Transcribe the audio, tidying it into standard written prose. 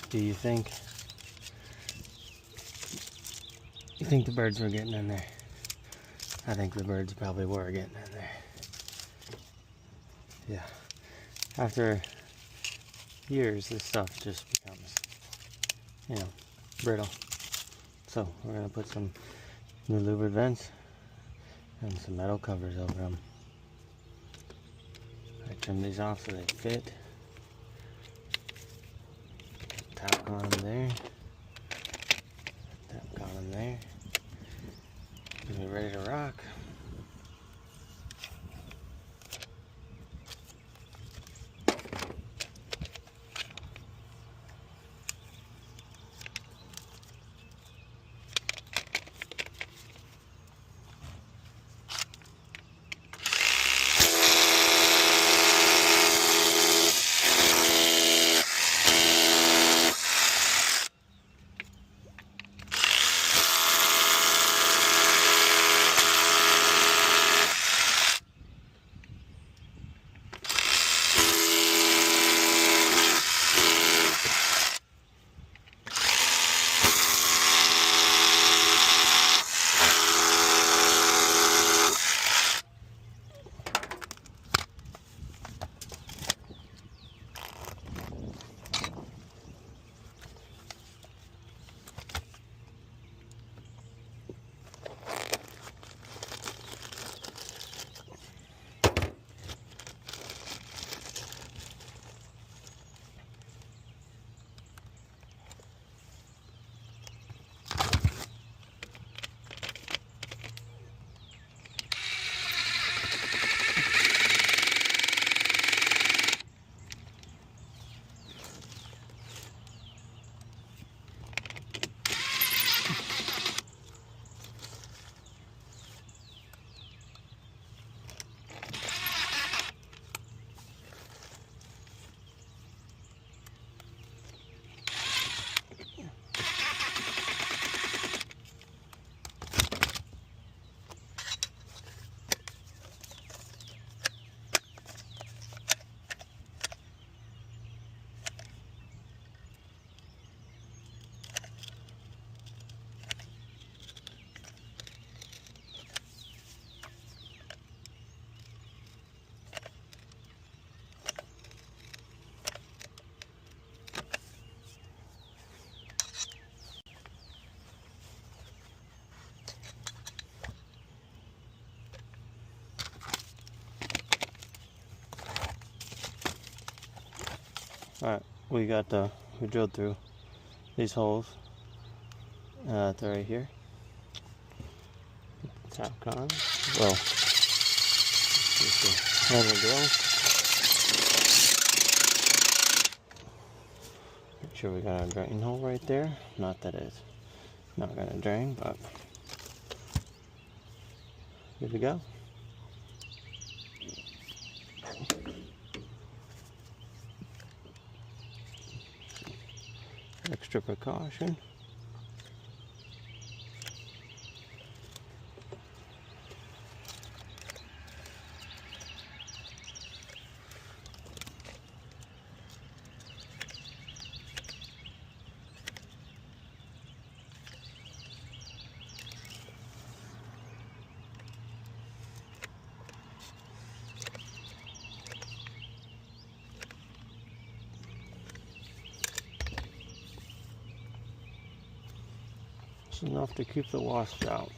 Do you think the birds were getting in there? I think the birds probably were getting in there. Yeah. After years, this stuff just becomes, brittle. So we're gonna put some new louvered vents and some metal covers over them. I trim these off so they fit. Tack on them there. Tack on them there. We're ready to rock. Alright, we drilled through these holes. They're right here. Tack on. Well, just a hammer drill. Make sure we got our drain hole right there. Not that it's not gonna drain, but good to go. Extra precaution. Enough to keep the wasps out.